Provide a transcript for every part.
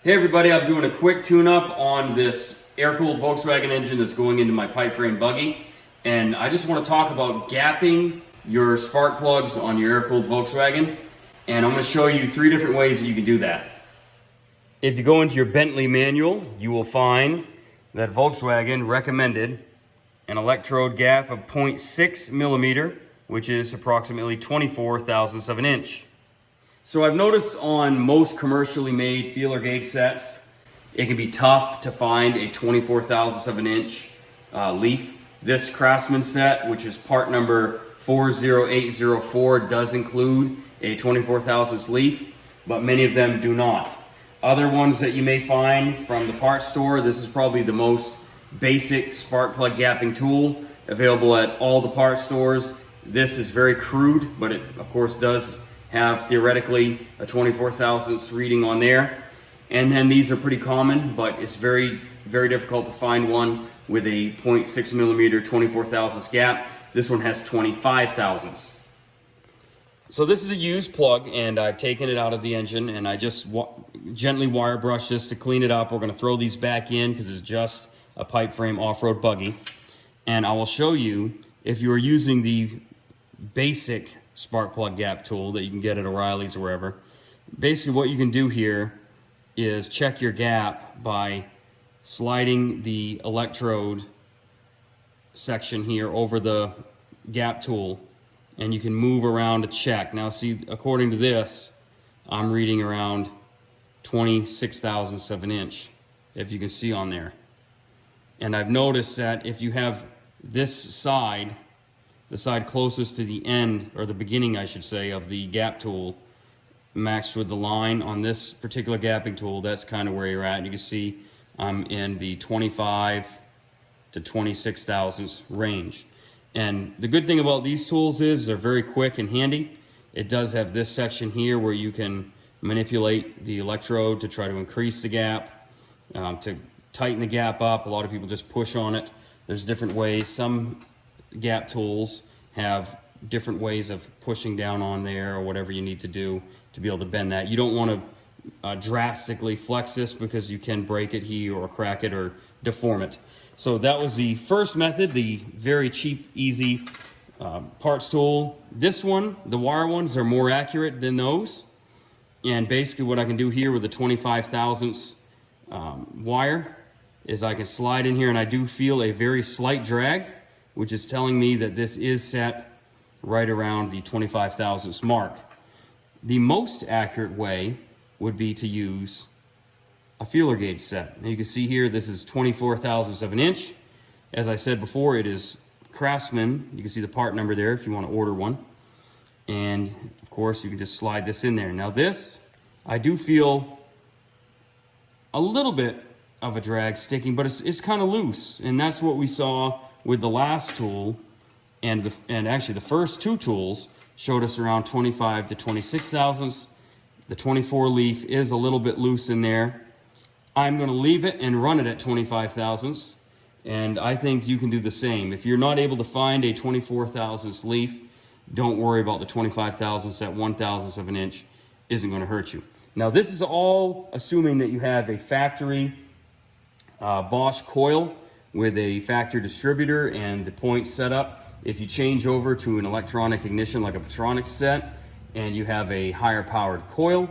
Hey everybody, I'm doing a quick tune-up on this air-cooled Volkswagen engine that's going into my pipe frame buggy. And I just want to talk about gapping your spark plugs on your air-cooled Volkswagen. And I'm going to show you 3 different ways that you can do that. If you go into your Bentley manual, you will find that Volkswagen recommended an electrode gap of 0.6 millimeter, which is approximately 24 thousandths of an inch. So I've noticed on most commercially made feeler gauge sets, it can be tough to find a 24 thousandths of an inch leaf. This Craftsman set, which is part number 40804, does include a 24 thousandths leaf, but many of them do not. Other ones that you may find from the parts store, this is probably the most basic spark plug gapping tool available at all the parts stores. This is very crude, but it of course does have theoretically a 24 thousandths reading on there. And then these are pretty common, but it's very, very difficult to find one with a 0.6 millimeter 24 thousandths gap. This one has 25 thousandths. So this is a used plug, and I've taken it out of the engine, and I just gently wire brush this to clean it up. We're going to throw these back in because it's just a pipe frame off-road buggy. And I will show you, if you are using the basic spark plug gap tool that you can get at O'Reilly's or wherever, basically what you can do here is check your gap by sliding the electrode section here over the gap tool, and you can move around to check. Now see, according to this, I'm reading around 26 thousandths of an inch, if you can see on there. And I've noticed that if you have this side, the side closest to the end, or the beginning I should say, of the gap tool, matched with the line on this particular gapping tool, that's kind of where you're at. You can see I'm in the 25 to 26 thousandths range. And the good thing about these tools is they're very quick and handy. It does have this section here where you can manipulate the electrode to try to increase the gap, to tighten the gap up. A lot of people just push on it. There's different ways. Some gap tools have different ways of pushing down on there, or whatever you need to do to be able to bend that. You don't want to drastically flex this because you can break it here or crack it or deform it. So that was the first method, the very cheap, easy parts tool. This one, the wire ones, are more accurate than those. And basically what I can do here with the 25 thousandths wire is I can slide in here, and I do feel a very slight drag, which is telling me that this is set right around the 25 thousandths mark. The most accurate way would be to use a feeler gauge set. And you can see here, this is 24 thousandths of an inch. As I said before, it is Craftsman. You can see the part number there if you want to order one. And of course, you can just slide this in there. Now this, I do feel a little bit of a drag sticking, but it's kind of loose. And that's what we saw with the last tool, and actually the first 2 tools showed us around 25 to 26 thousandths. The 24 leaf is a little bit loose in there. I'm going to leave it and run it at 25 thousandths, and I think you can do the same. If you're not able to find a 24 thousandths leaf, don't worry about the 25 thousandths. At 1 thousandth of an inch isn't going to hurt you. Now this is all assuming that you have a factory Bosch coil with a factory distributor and the point set up. If you change over to an electronic ignition like a Petronix set, and you have a higher powered coil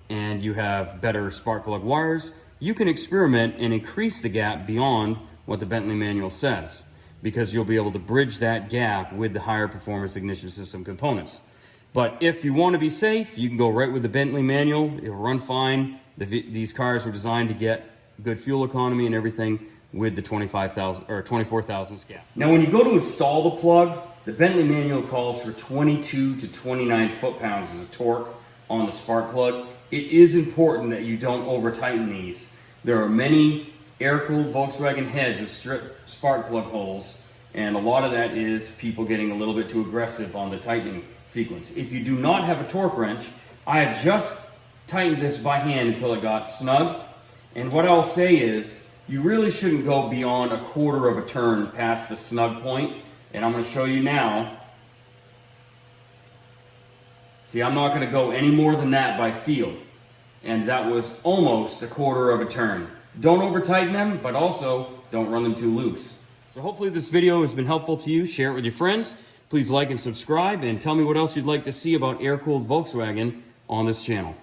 and you have better spark plug wires, you can experiment and increase the gap beyond what the Bentley manual says, because you'll be able to bridge that gap with the higher performance ignition system components. But if you want to be safe, you can go right with the Bentley manual. It'll run fine. These cars were designed to get good fuel economy and everything with the 25,000 or 24 thousandths gap. Now when you go to install the plug, the Bentley manual calls for 22 to 29 foot-pounds as a torque on the spark plug. It is important that you don't over tighten these. There are many air-cooled Volkswagen heads with strip spark plug holes, and a lot of that is people getting a little bit too aggressive on the tightening sequence. If you do not have a torque wrench, I have just tightened this by hand until it got snug. And what I'll say is, you really shouldn't go beyond a quarter of a turn past the snug point. And I'm going to show you now. See, I'm not going to go any more than that by feel. and that was almost a quarter of a turn. Don't over tighten them, but also don't run them too loose. So hopefully this video has been helpful to you. Share it with your friends. Please like and subscribe, and tell me what else you'd like to see about air-cooled Volkswagen on this channel.